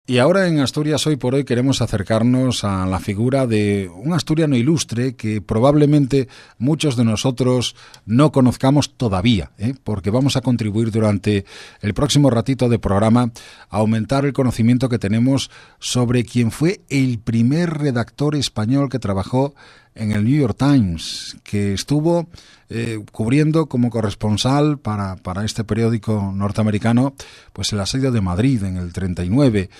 Y ahora en Asturias Hoy por Hoy queremos acercarnos a la figura de un asturiano ilustre que probablemente muchos de nosotros no conozcamos todavía, porque vamos a contribuir durante el próximo ratito de programa a aumentar el conocimiento que tenemos sobre quién fue el primer redactor español que trabajó en el New York Times, que estuvo cubriendo como corresponsal para este periódico norteamericano pues el asedio de Madrid en el 39,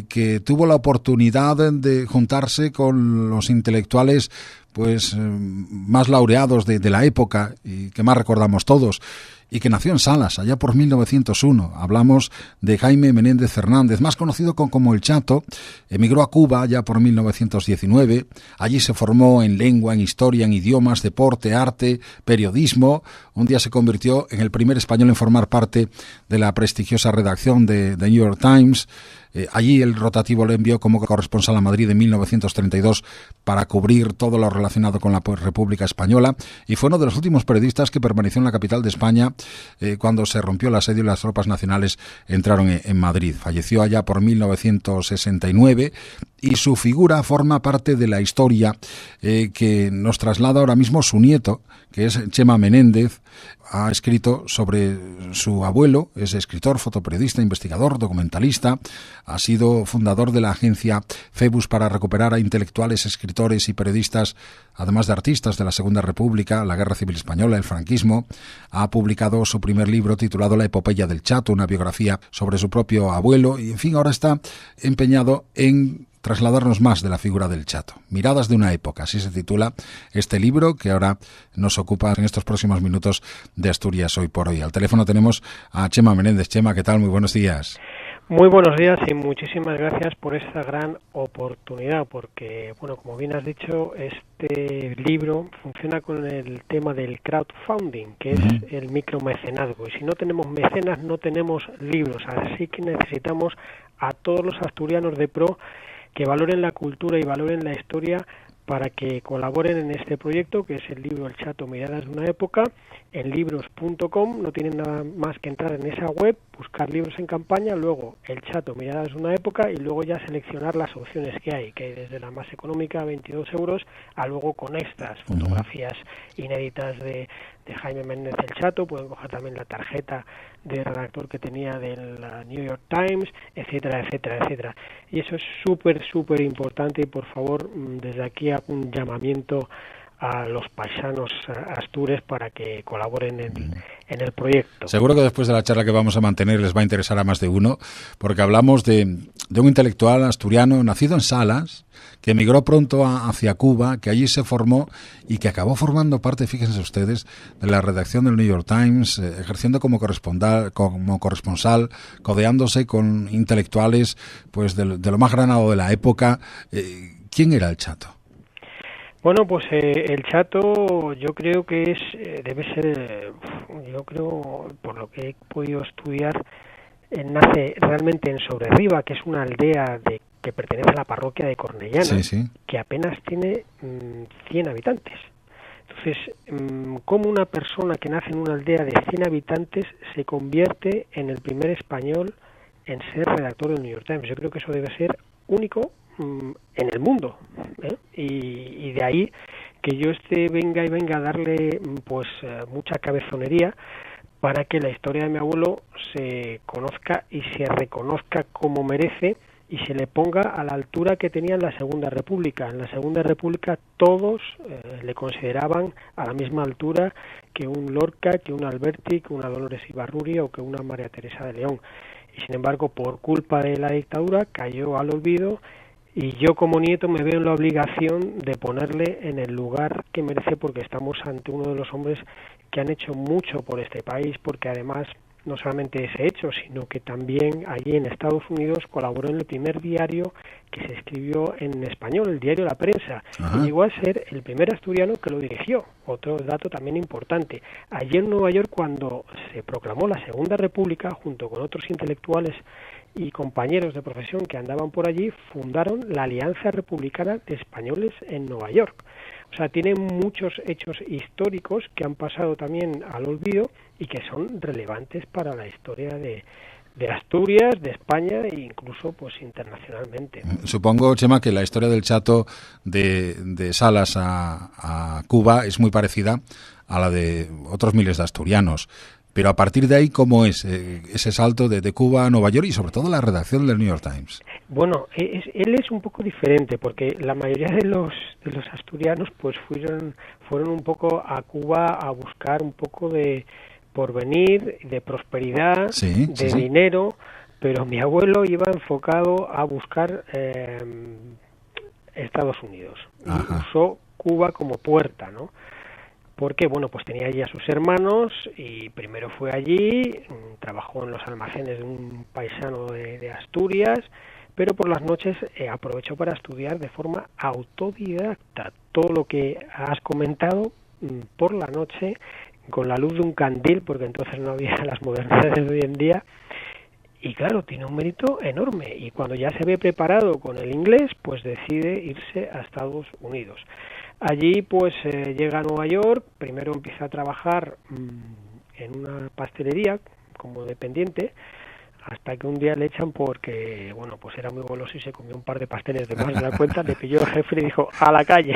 que tuvo la oportunidad de juntarse con los intelectuales pues más laureados de la época y que más recordamos todos, y que nació en Salas, allá por 1901. Hablamos de Jaime Menéndez Fernández, más conocido como El Chato. Emigró a Cuba ya por 1919. Allí se formó en lengua, en historia, en idiomas, deporte, arte, periodismo. Un día se convirtió en el primer español en formar parte de la prestigiosa redacción de New York Times. Allí el rotativo le envió como corresponsal a Madrid en 1932 para cubrir todo lo relacionado con la República Española, y fue uno de los últimos periodistas que permaneció en la capital de España cuando se rompió el asedio y las tropas nacionales entraron en Madrid. Falleció allá por 1969 y su figura forma parte de la historia que nos traslada ahora mismo su nieto, que es Chema Menéndez. Ha escrito sobre su abuelo, es escritor, fotoperiodista, investigador, documentalista. Ha sido fundador de la agencia Febus para recuperar a intelectuales, escritores y periodistas, además de artistas de la Segunda República, la Guerra Civil Española, el franquismo. Ha publicado su primer libro titulado La epopeya del Chato, una biografía sobre su propio abuelo, y en fin, ahora está empeñado en trasladarnos más de la figura del Chato. Miradas de una época, así se titula este libro que ahora nos ocupa en estos próximos minutos de Asturias Hoy por Hoy. Al teléfono tenemos a Chema Menéndez. Chema, ¿qué tal? Muy buenos días. Muy buenos días y muchísimas gracias por esta gran oportunidad, porque, bueno, como bien has dicho, este libro funciona con el tema del crowdfunding, que es el micromecenazgo. Y si no tenemos mecenas, no tenemos libros. Así que necesitamos a todos los asturianos de pro que valoren la cultura y valoren la historia para que colaboren en este proyecto, que es el libro El Chato, Miradas de una época, en libros.com. No tienen nada más que entrar en esa web, buscar libros en campaña, luego El Chato, Miradas de una época, y luego ya seleccionar las opciones que hay desde la más económica, 22 euros, a luego con extras, fotografías inéditas de Jaime Menéndez El Chato. Pueden coger también la tarjeta de redactor que tenía del New York Times, etcétera, etcétera, etcétera. Y eso es súper, súper importante, y por favor, desde aquí hago un llamamiento a los paisanos astures para que colaboren en el proyecto. Seguro que después de la charla que vamos a mantener les va a interesar a más de uno, porque hablamos de un intelectual asturiano nacido en Salas, que emigró pronto hacia Cuba, que allí se formó y que acabó formando parte, fíjense ustedes, de la redacción del New York Times, ejerciendo como corresponsal, codeándose con intelectuales pues de lo más granado de la época. ¿Quién era el Chato? Bueno, pues el Chato yo creo que debe ser, yo creo, por lo que he podido estudiar, nace realmente en Sobrerriba, que es una aldea que pertenece a la parroquia de Cornellana, que apenas tiene 100 habitantes. Entonces, ¿cómo una persona que nace en una aldea de 100 habitantes se convierte en el primer español en ser redactor del New York Times? Yo creo que eso debe ser único en el mundo, y de ahí que yo venga a darle pues mucha cabezonería para que la historia de mi abuelo se conozca y se reconozca como merece y se le ponga a la altura que tenía en la Segunda República. En la Segunda República todos le consideraban a la misma altura que un Lorca, que un Alberti, que una Dolores Ibarruri o que una María Teresa de León. Y sin embargo, por culpa de la dictadura, cayó al olvido. Y yo como nieto me veo en la obligación de ponerle en el lugar que merece, porque estamos ante uno de los hombres que han hecho mucho por este país, porque además no solamente ese hecho, sino que también allí en Estados Unidos colaboró en el primer diario que se escribió en español, el diario La Prensa, y llegó a ser el primer asturiano que lo dirigió. Otro dato también importante, allí en Nueva York, cuando se proclamó la Segunda República, junto con otros intelectuales y compañeros de profesión que andaban por allí, fundaron la Alianza Republicana de Españoles en Nueva York. O sea, tiene muchos hechos históricos que han pasado también al olvido y que son relevantes para la historia de de Asturias, de España e incluso pues internacionalmente. Supongo, Chema, que la historia del Chato de Salas a Cuba es muy parecida a la de otros miles de asturianos. Pero a partir de ahí, ¿cómo es ese salto de Cuba a Nueva York y sobre todo la redacción del New York Times? Bueno, él es un poco diferente porque la mayoría de los asturianos pues fueron un poco a Cuba a buscar un poco de porvenir, de prosperidad, de dinero, pero mi abuelo iba enfocado a buscar Estados Unidos. Y usó Cuba como puerta, ¿no? Porque, bueno, pues tenía allí a sus hermanos y primero fue allí, trabajó en los almacenes de un paisano de Asturias, pero por las noches aprovechó para estudiar de forma autodidacta todo lo que has comentado por la noche, con la luz de un candil, porque entonces no había las modernidades de hoy en día, y claro, tiene un mérito enorme, y cuando ya se ve preparado con el inglés, pues decide irse a Estados Unidos. Allí pues llega a Nueva York, primero empieza a trabajar en una pastelería como dependiente, hasta que un día le echan porque, bueno, pues era muy goloso y se comió un par de pasteles de más de la cuenta, le pilló el jefe y le dijo, a la calle.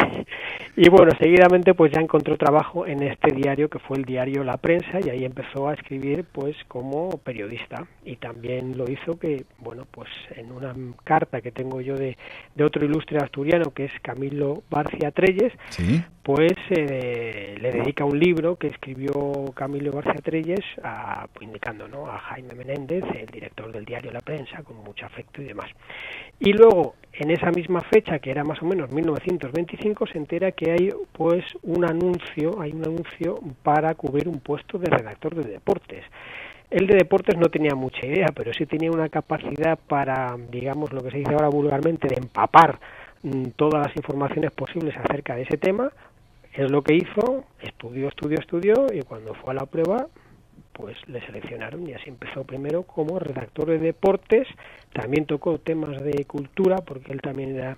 Y bueno, seguidamente pues ya encontró trabajo en este diario que fue el diario La Prensa, y ahí empezó a escribir pues como periodista, y también lo hizo que, bueno, pues en una carta que tengo yo de otro ilustre asturiano que es Camilo Barcia Trelles, ¿sí? Pues le dedica un libro que escribió Camilo Barcia Trelles indicando, ¿no?, a Jaime Menéndez, el director del diario La Prensa, con mucho afecto y demás. Y luego, en esa misma fecha, que era más o menos 1925, se entera que hay pues un anuncio para cubrir un puesto de redactor de deportes. Él de deportes no tenía mucha idea, pero sí tenía una capacidad para, digamos, lo que se dice ahora vulgarmente, de empapar todas las informaciones posibles acerca de ese tema. Es lo que hizo, estudió, y cuando fue a la prueba, pues le seleccionaron, y así empezó primero como redactor de deportes. También tocó temas de cultura, porque él también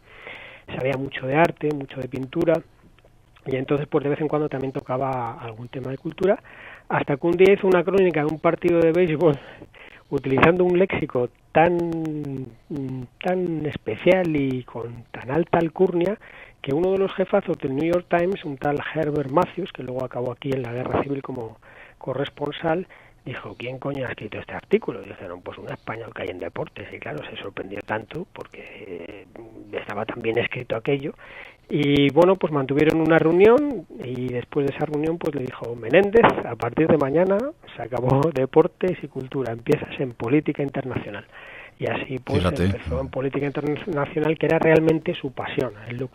sabía mucho de arte, mucho de pintura, y entonces pues de vez en cuando también tocaba algún tema de cultura, hasta que un día hizo una crónica de un partido de béisbol utilizando un léxico tan especial y con tan alta alcurnia, que uno de los jefazos del New York Times, un tal Herbert Matthews, que luego acabó aquí en la Guerra Civil como corresponsal, dijo, ¿quién coño ha escrito este artículo? Y dijeron, pues un español que hay en deportes. Y claro, se sorprendió tanto porque estaba tan bien escrito aquello. Y bueno, pues mantuvieron una reunión, y después de esa reunión pues le dijo, Menéndez, a partir de mañana se acabó deportes y cultura, empiezas en política internacional. Y así pues empezó en política internacional, que era realmente su pasión. A él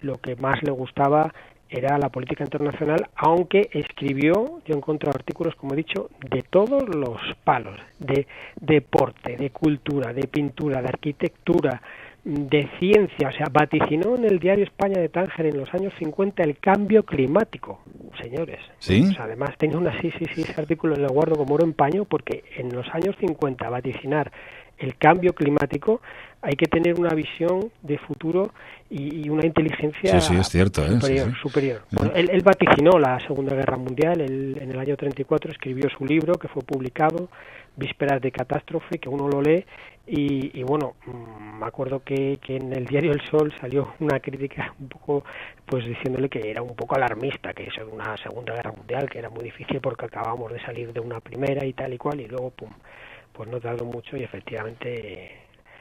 lo que más le gustaba era la política internacional, aunque escribió, yo he encontrado artículos, como he dicho, de todos los palos, de deporte, de cultura, de pintura, de arquitectura, de ciencia. O sea, vaticinó en el diario España de Tánger en los años 50 el cambio climático, señores. ¿Sí? O sea, además tenía ese artículo lo guardo como oro en paño, porque en los años 50 vaticinar el cambio climático, hay que tener una visión de futuro y una inteligencia sí, es cierto, superior. Bueno, él vaticinó la Segunda Guerra Mundial. Él, en el año 34 escribió su libro, que fue publicado, Vísperas de Catástrofe, que uno lo lee, y bueno, me acuerdo que en el diario El Sol salió una crítica un poco, pues diciéndole que era un poco alarmista, que eso era una Segunda Guerra Mundial, que era muy difícil porque acabábamos de salir de una primera y tal y cual, y luego pum, pues no tardó mucho y efectivamente.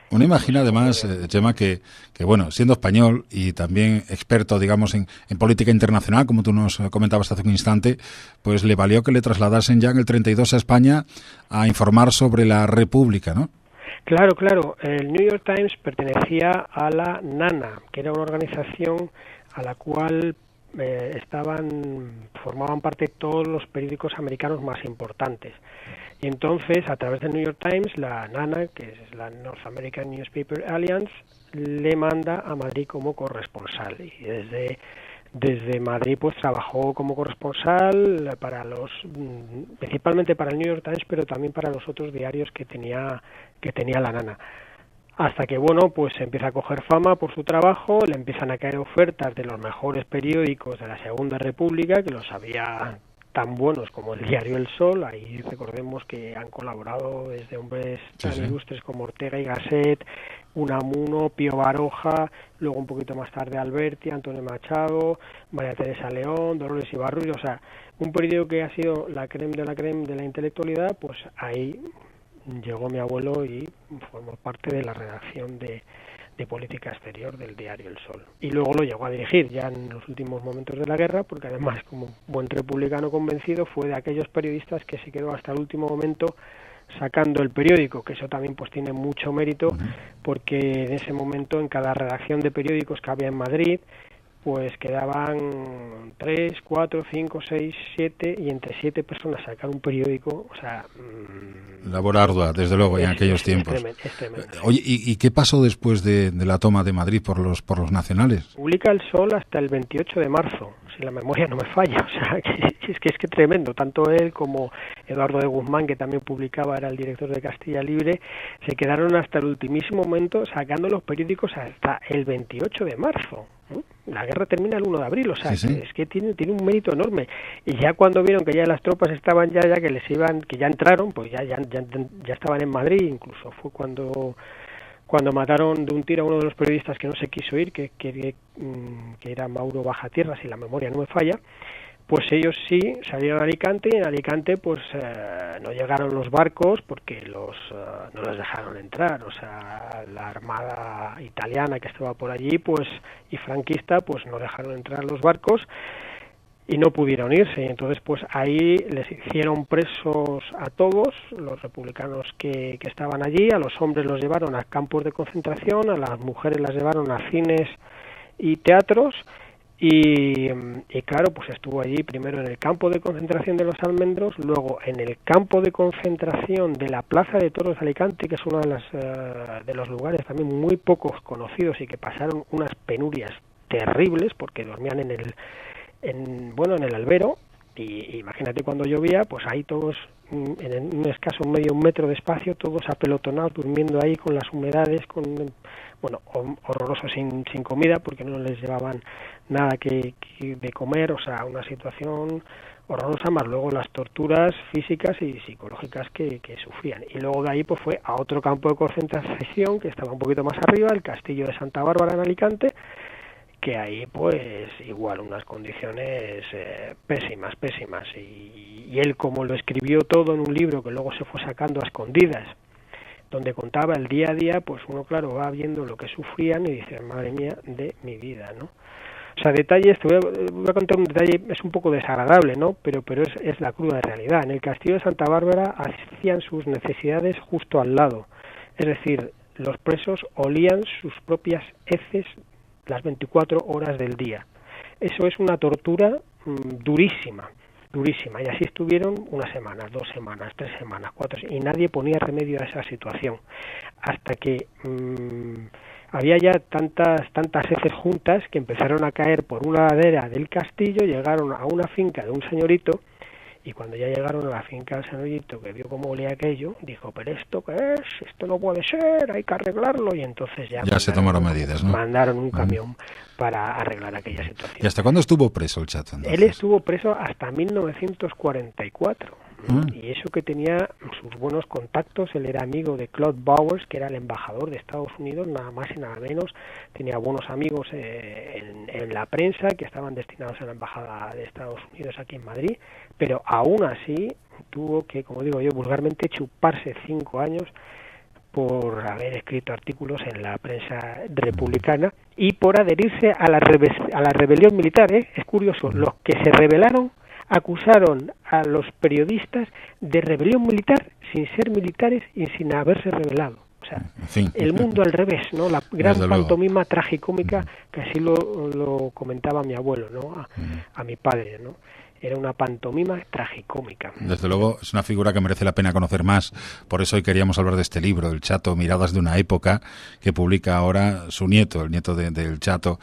Uno imagina además, Chema, que bueno, siendo español y también experto, digamos, en política internacional, como tú nos comentabas hace un instante, pues le valió que le trasladasen ya en el 32 a España a informar sobre la República, ¿no? Claro. El New York Times pertenecía a la NANA, que era una organización a la cual formaban parte todos los periódicos americanos más importantes. Y entonces, a través del New York Times, la NANA, que es la North American Newspaper Alliance, le manda a Madrid como corresponsal. Y desde Madrid pues trabajó como corresponsal principalmente para el New York Times, pero también para los otros diarios que tenía la NANA. Hasta que, bueno, pues empieza a coger fama por su trabajo, le empiezan a caer ofertas de los mejores periódicos de la Segunda República, que los había tan buenos como el diario El Sol. Ahí recordemos que han colaborado desde hombres tan ilustres como Ortega y Gasset, Unamuno, Pío Baroja, luego un poquito más tarde Alberti, Antonio Machado, María Teresa León, Dolores Ibarruri, o sea, un periódico que ha sido la crème de la intelectualidad. Pues ahí llegó mi abuelo y formó parte de la redacción de política exterior del diario El Sol. Y luego lo llegó a dirigir ya en los últimos momentos de la guerra, porque además, como buen republicano convencido, fue de aquellos periodistas que se quedó hasta el último momento sacando el periódico, que eso también pues tiene mucho mérito, porque en ese momento en cada redacción de periódicos que había en Madrid, pues quedaban 3, 4, 5, 6, 7, y entre 7 personas sacar un periódico, o sea... labor ardua, desde luego, en aquellos tiempos. Es tremendo. Oye, ¿y qué pasó después de la toma de Madrid por los nacionales? Publica El Sol hasta el 28 de marzo, si la memoria no me falla, o sea, es que tremendo. Tanto él como Eduardo de Guzmán, que también publicaba, era el director de Castilla Libre, se quedaron hasta el ultimísimo momento sacando los periódicos hasta el 28 de marzo. La guerra termina el 1 de abril, o sea, es que tiene un mérito enorme. Y ya cuando vieron que ya las tropas estaban ya que les iban, que ya entraron, pues ya estaban en Madrid. Incluso fue cuando mataron de un tiro a uno de los periodistas que no se quiso ir, que era Mauro Bajatierra, si la memoria no me falla. Pues ellos sí salieron a Alicante, y en Alicante pues no llegaron los barcos porque no los dejaron entrar. O sea, la armada italiana que estaba por allí pues y franquista pues no dejaron entrar los barcos y no pudieron irse. Y entonces pues ahí les hicieron presos a todos los republicanos que estaban allí. A los hombres los llevaron a campos de concentración, a las mujeres las llevaron a cines y teatros. Y claro, pues estuvo allí primero en el campo de concentración de los Almendros, luego en el campo de concentración de la Plaza de Toros de Alicante, que es uno de los lugares también muy pocos conocidos y que pasaron unas penurias terribles porque dormían en el albero. Y imagínate cuando llovía, pues ahí todos en un escaso medio metro de espacio, todos apelotonados, durmiendo ahí con las humedades, horroroso sin comida, porque no les llevaban nada de comer, o sea, una situación horrorosa, más luego las torturas físicas y psicológicas que sufrían. Y luego de ahí pues fue a otro campo de concentración que estaba un poquito más arriba, el Castillo de Santa Bárbara en Alicante, que ahí pues igual unas condiciones pésimas, y él, como lo escribió todo en un libro que luego se fue sacando a escondidas, donde contaba el día a día, pues uno claro va viendo lo que sufrían y dice, madre mía de mi vida, ¿no? O sea, detalles, te voy a contar un detalle, es un poco desagradable, ¿no? Pero es la cruda realidad. En el Castillo de Santa Bárbara hacían sus necesidades justo al lado, es decir, los presos olían sus propias heces las 24 horas del día. Eso es una tortura durísima, y así estuvieron 1 semana, 2 semanas, 3 semanas, 4, y nadie ponía remedio a esa situación, hasta que había ya tantas heces juntas que empezaron a caer por una ladera del castillo, llegaron a una finca de un señorito. Y cuando ya llegaron a la finca del señorito, que vio cómo olía aquello, dijo, ¿pero esto qué es? Esto no puede ser, hay que arreglarlo. Y entonces ya se tomaron medidas, ¿no? Mandaron un camión para arreglar aquella situación. ¿Y hasta cuándo estuvo preso el Chato, entonces? Él estuvo preso hasta 1944. Y eso que tenía sus buenos contactos. Él era amigo de Claude Bowers, que era el embajador de Estados Unidos, nada más y nada menos. Tenía buenos amigos en la prensa que estaban destinados a la embajada de Estados Unidos aquí en Madrid, pero aún así tuvo que, como digo yo vulgarmente, chuparse 5 años por haber escrito artículos en la prensa republicana y por adherirse a la rebelión militar. Es curioso, los que se rebelaron acusaron a los periodistas de rebelión militar sin ser militares y sin haberse rebelado. O sea, en fin, el mundo al revés, ¿no? La gran pantomima tragicómica, que así lo comentaba mi abuelo, ¿no? A mi padre, ¿no? Era una pantomima tragicómica. Desde luego, es una figura que merece la pena conocer más. Por eso hoy queríamos hablar de este libro, El Chato, Miradas de una época, que publica ahora su nieto, el nieto del Chato,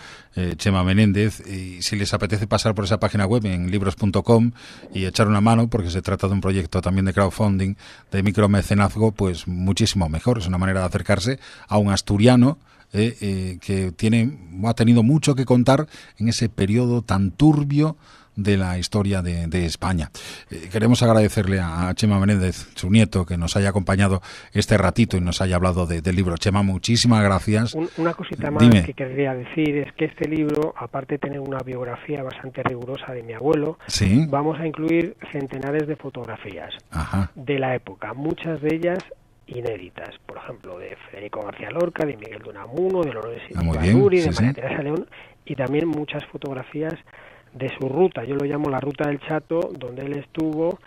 Chema Menéndez. Y si les apetece pasar por esa página web en libros.com y echar una mano, porque se trata de un proyecto también de crowdfunding, de micromecenazgo, pues muchísimo mejor. Es una manera de acercarse a un asturiano que ha tenido mucho que contar en ese periodo tan turbio de la historia de España. Queremos agradecerle a Chema Menéndez, su nieto, que nos haya acompañado este ratito y nos haya hablado del libro. Chema, muchísimas gracias. Una cosita más que querría decir es que este libro, aparte de tener una biografía bastante rigurosa de mi abuelo, ¿sí? Vamos a incluir centenares de fotografías de la época, muchas de ellas inéditas, por ejemplo, de Federico García Lorca, de Miguel de Unamuno, de Lorenzo Ibárruri, de María Teresa León, y también muchas fotografías de su ruta. Yo lo llamo la ruta del Chato, donde él estuvo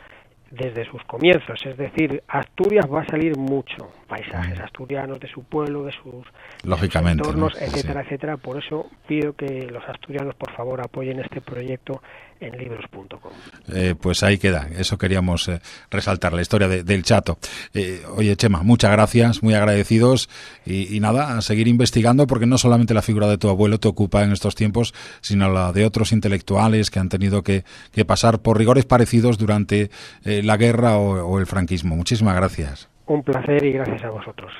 desde sus comienzos, es decir, Asturias va a salir mucho, paisajes asturianos de su pueblo, de sus entornos, etcétera, etcétera. Por eso pido que los asturianos, por favor, apoyen este proyecto en libros.com. Pues ahí queda, eso queríamos resaltar, la historia del Chato. Oye, Chema, muchas gracias, muy agradecidos, y nada, a seguir investigando, porque no solamente la figura de tu abuelo te ocupa en estos tiempos, sino la de otros intelectuales que han tenido que pasar por rigores parecidos durante la guerra o el franquismo. Muchísimas gracias. Un placer y gracias a vosotros.